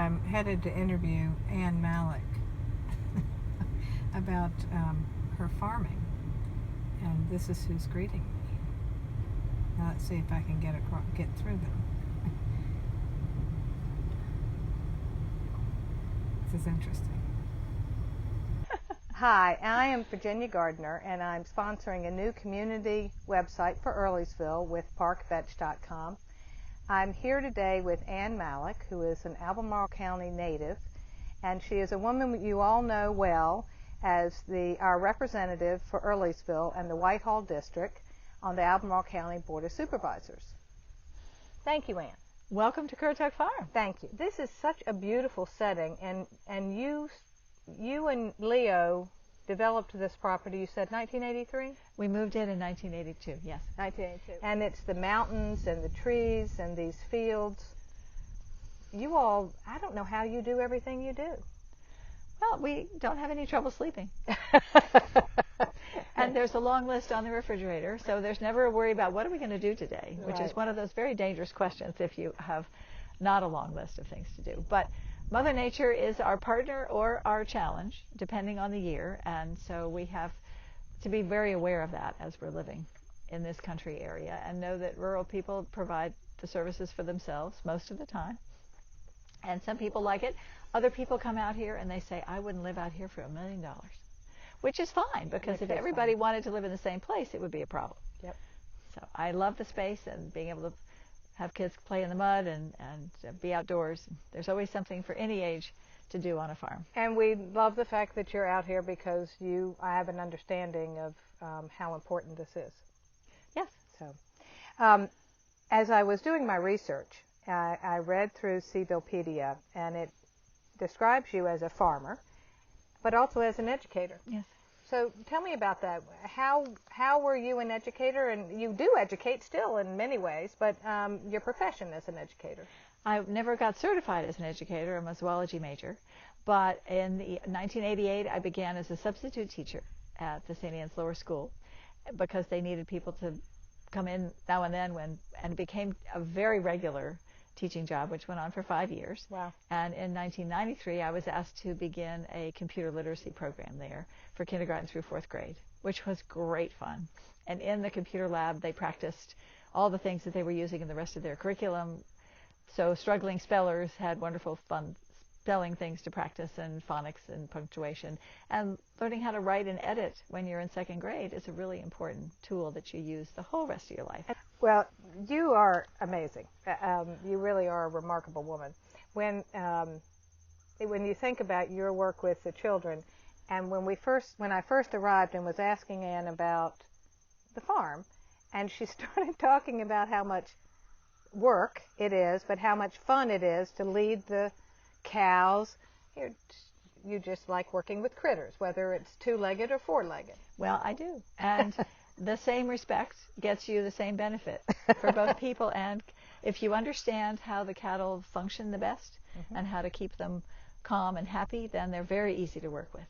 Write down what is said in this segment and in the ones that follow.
I'm headed to interview Ann Mallek about her farming, and this is who's greeting me. Now let's see if I can get through them. This is interesting. Hi, I am Virginia Gardner, and I'm sponsoring a new community website for Earlysville with parkfetch.com. I'm here today with Ann Mallek, who is an Albemarle County native, and she is a woman you all know well as our representative for Earlysville and the Whitehall District on the Albemarle County Board of Supervisors. Thank you, Ann. Welcome to Currituck Farm. Thank you. This is such a beautiful setting, and you and Leo developed this property, you said 1983? We moved in 1982, yes. 1982. And it's the mountains and the trees and these fields. You all, I don't know how you do everything you do. Well, we don't have any trouble sleeping. And there's a long list on the refrigerator, so there's never a worry about what are we going to do today, which is one of those very dangerous questions if you have not a long list of things to do. But Mother Nature is our partner or our challenge, depending on the year, and so we have to be very aware of that as we're living in this country area and know that rural people provide the services for themselves most of the time. And some people like it. Other people come out here and they say, I wouldn't live out here for $1 million, which is fine, because if everybody wanted to live in the same place, it would be a problem. Yep. So I love the space and being able to have kids play in the mud and be outdoors. There's always something for any age to do on a farm. And we love the fact that you're out here because I have an understanding of how important this is. Yes. So, as I was doing my research, I read through Sevillepedia, and it describes you as a farmer, but also as an educator. Yes. So tell me about that. How were you an educator? And you do educate still in many ways, but your profession as an educator. I never got certified as an educator. I'm a zoology major. But in 1988, I began as a substitute teacher at the St. Anne's Lower School because they needed people to come in now and then, and it became a very regular teaching job, which went on for 5 years. Wow. And in 1993, I was asked to begin a computer literacy program there for kindergarten through 4th grade, which was great fun. And in the computer lab, they practiced all the things that they were using in the rest of their curriculum. So struggling spellers had wonderful fun spelling things to practice, and phonics and punctuation. And learning how to write and edit when you're in 2nd grade is a really important tool that you use the whole rest of your life. Well, you are amazing. You really are a remarkable woman. When you think about your work with the children, and when I first arrived and was asking Ann about the farm, and she started talking about how much work it is, but how much fun it is to lead the cows. You just like working with critters, whether it's 2-legged or 4-legged. Well, I do. And the same respect gets you the same benefit for both people. And if you understand how the cattle function the best and how to keep them calm and happy, then they're very easy to work with.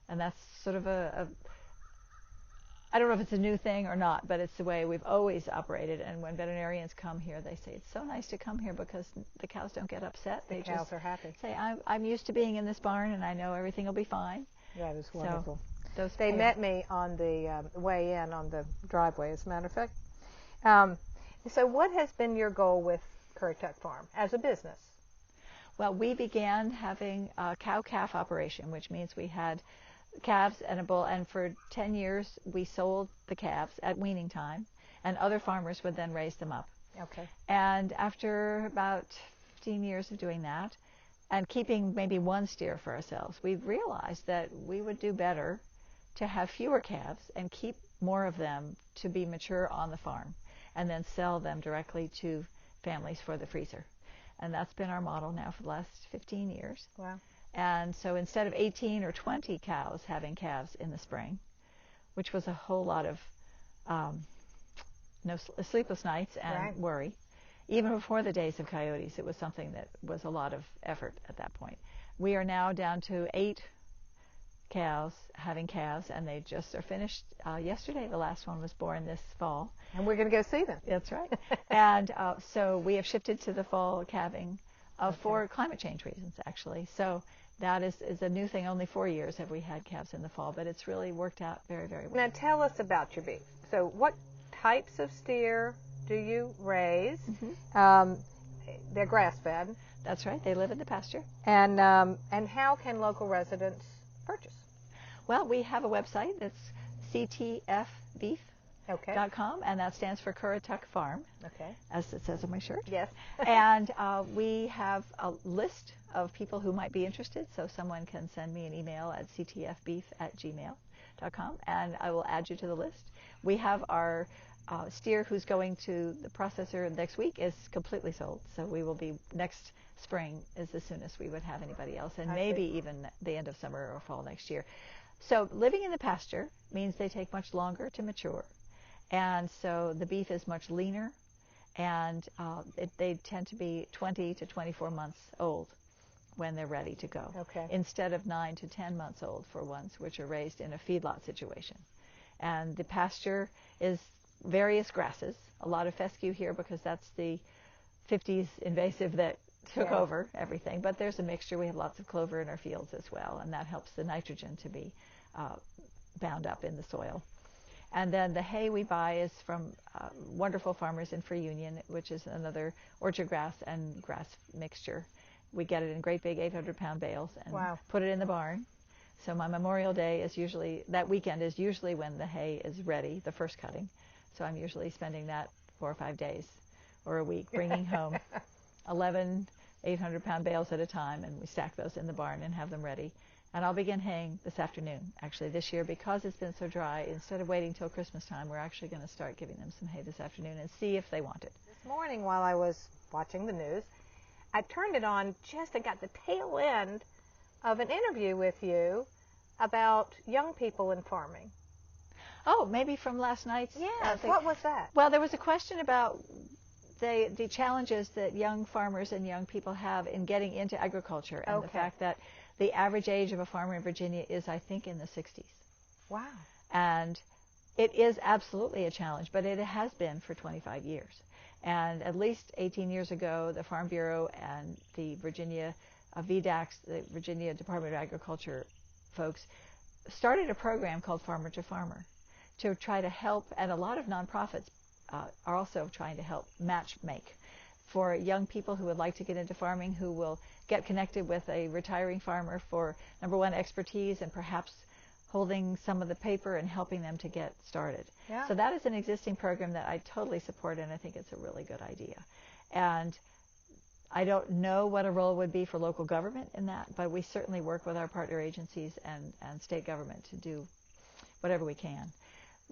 And that's sort of I don't know if it's a new thing or not, but it's the way we've always operated. And when veterinarians come here, they say, it's so nice to come here because the cows don't get upset. The cows are happy. Say, I'm used to being in this barn and I know everything will be fine. That is wonderful. So they met me on the way in on the driveway, as a matter of fact. So what has been your goal with Currituck Farm as a business? Well, we began having a cow-calf operation, which means we had calves and a bull, and for 10 years we sold the calves at weaning time, and other farmers would then raise them up. Okay. And after about 15 years of doing that, and keeping maybe one steer for ourselves, we realized that we would do better to have fewer calves and keep more of them to be mature on the farm, and then sell them directly to families for the freezer. And that's been our model now for the last 15 years. Wow. And so instead of 18 or 20 cows having calves in the spring, which was a whole lot of sleepless nights and worry, even before the days of coyotes, it was something that was a lot of effort at that point. We are now down to 8 cows having calves, and they just are finished yesterday. The last one was born this fall. And we're going to go see them. That's right. And so we have shifted to the fall calving for climate change reasons, actually. So that is a new thing. Only 4 years have we had calves in the fall, but it's really worked out very, very well. Now tell us about your beef. So what types of steer do you raise? They're grass-fed. That's right. They live in the pasture. And how can local residents purchase? Well, we have a website. It's ctfbeef.com, and that stands for Currituck Farm, as it says on my shirt. Yes. And we have a list of people who might be interested, so someone can send me an email at ctfbeef@gmail.com, and I will add you to the list. We have our steer who's going to the processor next week is completely sold, so we will be next spring is the soonest we would have anybody else, and maybe even the end of summer or fall next year. So living in the pasture means they take much longer to mature, and so the beef is much leaner, and they tend to be 20 to 24 months old when they're ready to go, instead of 9 to 10 months old for ones which are raised in a feedlot situation. And the pasture is various grasses, a lot of fescue here because that's the 50s invasive that took over everything, but there's a mixture. We have lots of clover in our fields as well, and that helps the nitrogen to be bound up in the soil. And then the hay we buy is from wonderful farmers in Free Union, which is another orchard grass and grass mixture. We get it in great big 800-pound bales and put it in the barn. So my Memorial Day is usually, that weekend is usually when the hay is ready, the first cutting. So I'm usually spending that 4 or 5 days or a week bringing home 11 800-pound bales at a time, and we stack those in the barn and have them ready. And I'll begin haying this afternoon. Actually, this year, because it's been so dry, instead of waiting till Christmas time, we're actually going to start giving them some hay this afternoon and see if they want it. This morning, while I was watching the news, I turned it on just and got the tail end of an interview with you about young people in farming. Oh, maybe from last night's? Yes. What was that? Well, there was a question about the challenges that young farmers and young people have in getting into agriculture, and the fact that the average age of a farmer in Virginia is, I think, in the 60s. Wow. And it is absolutely a challenge, but it has been for 25 years. And at least 18 years ago, the Farm Bureau and the Virginia VDACs, the Virginia Department of Agriculture folks, started a program called Farmer to Farmer to try to help, and a lot of nonprofits are also trying to help match make for young people who would like to get into farming, who will get connected with a retiring farmer for, number one, expertise and perhaps holding some of the paper and helping them to get started. Yeah. So that is an existing program that I totally support, and I think it's a really good idea. And I don't know what a role would be for local government in that, but we certainly work with our partner agencies and state government to do whatever we can.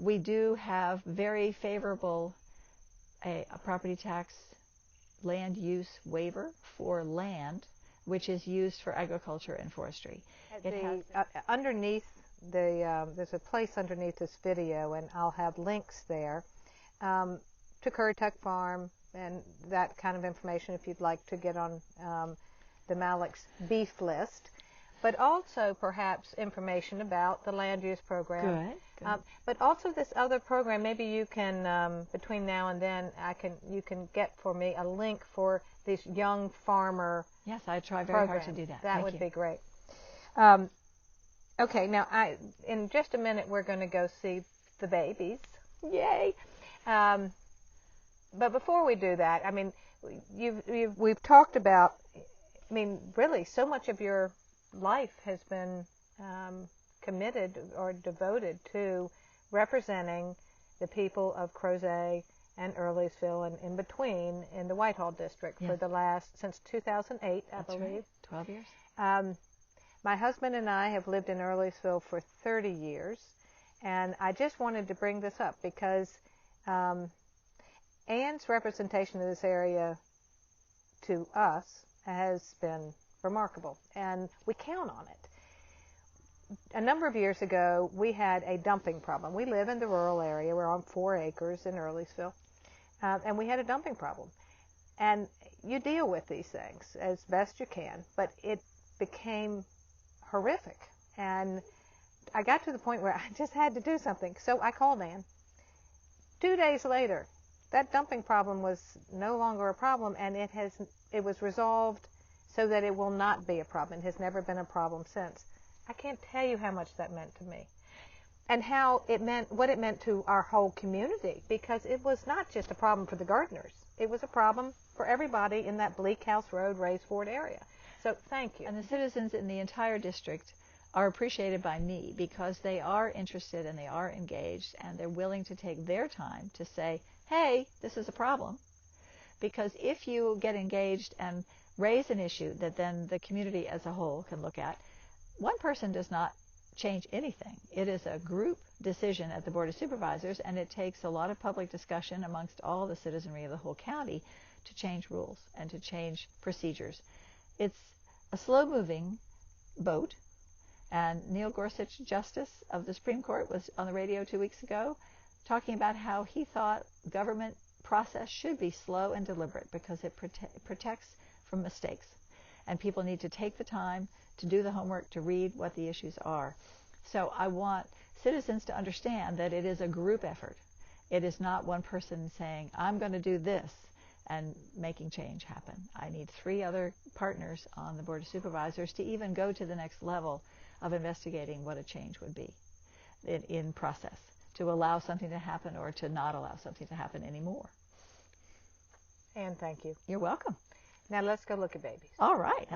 We do have very favorable a property tax land use waiver for land which is used for agriculture and forestry. Underneath there's a place underneath this video, and I'll have links there to Currituck Farm and that kind of information if you'd like to get on the Mallek's beef list, but also perhaps information about the land use program. Good. But also this other program. Maybe you can between now and then you can get for me a link for this young farmer. Yes, I try very hard to do that. That would be great. Okay, now in just a minute we're going to go see the babies. Yay! But before we do that, I mean, we've talked about. I mean, really, so much of your life has been committed or devoted to representing the people of Crozet and Earlysville and in between in the Whitehall district for since 2008, I believe. Right. 12 years. My husband and I have lived in Earlysville for 30 years, and I just wanted to bring this up because Ann's representation of this area to us has been remarkable, and we count on it. A number of years ago, we had a dumping problem. We live in the rural area. We're on 4 acres in Earlysville, and we had a dumping problem. And you deal with these things as best you can, but it became horrific. And I got to the point where I just had to do something. So I called Ann. 2 days later, that dumping problem was no longer a problem, and it was resolved so that it will not be a problem. It has never been a problem since. I can't tell you how much that meant to me. And what it meant to our whole community, because it was not just a problem for the Gardners. It was a problem for everybody in that Bleak House Road, Rays Ford area. So thank you. And the citizens in the entire district are appreciated by me because they are interested and they are engaged and they're willing to take their time to say, hey, this is a problem. Because if you get engaged and raise an issue that then the community as a whole can look at, one person does not change anything. It is a group decision at the Board of Supervisors, and it takes a lot of public discussion amongst all the citizenry of the whole county to change rules and to change procedures. It's a slow-moving boat, and Neil Gorsuch, Justice of the Supreme Court, was on the radio 2 weeks ago talking about how he thought government process should be slow and deliberate because it protects from mistakes. And people need to take the time to do the homework, to read what the issues are. So I want citizens to understand that it is a group effort. It is not one person saying, I'm going to do this and making change happen. I need 3 other partners on the Board of Supervisors to even go to the next level of investigating what a change would be in process, to allow something to happen or to not allow something to happen anymore. Ann, thank you. You're welcome. Now let's go look at babies. All right.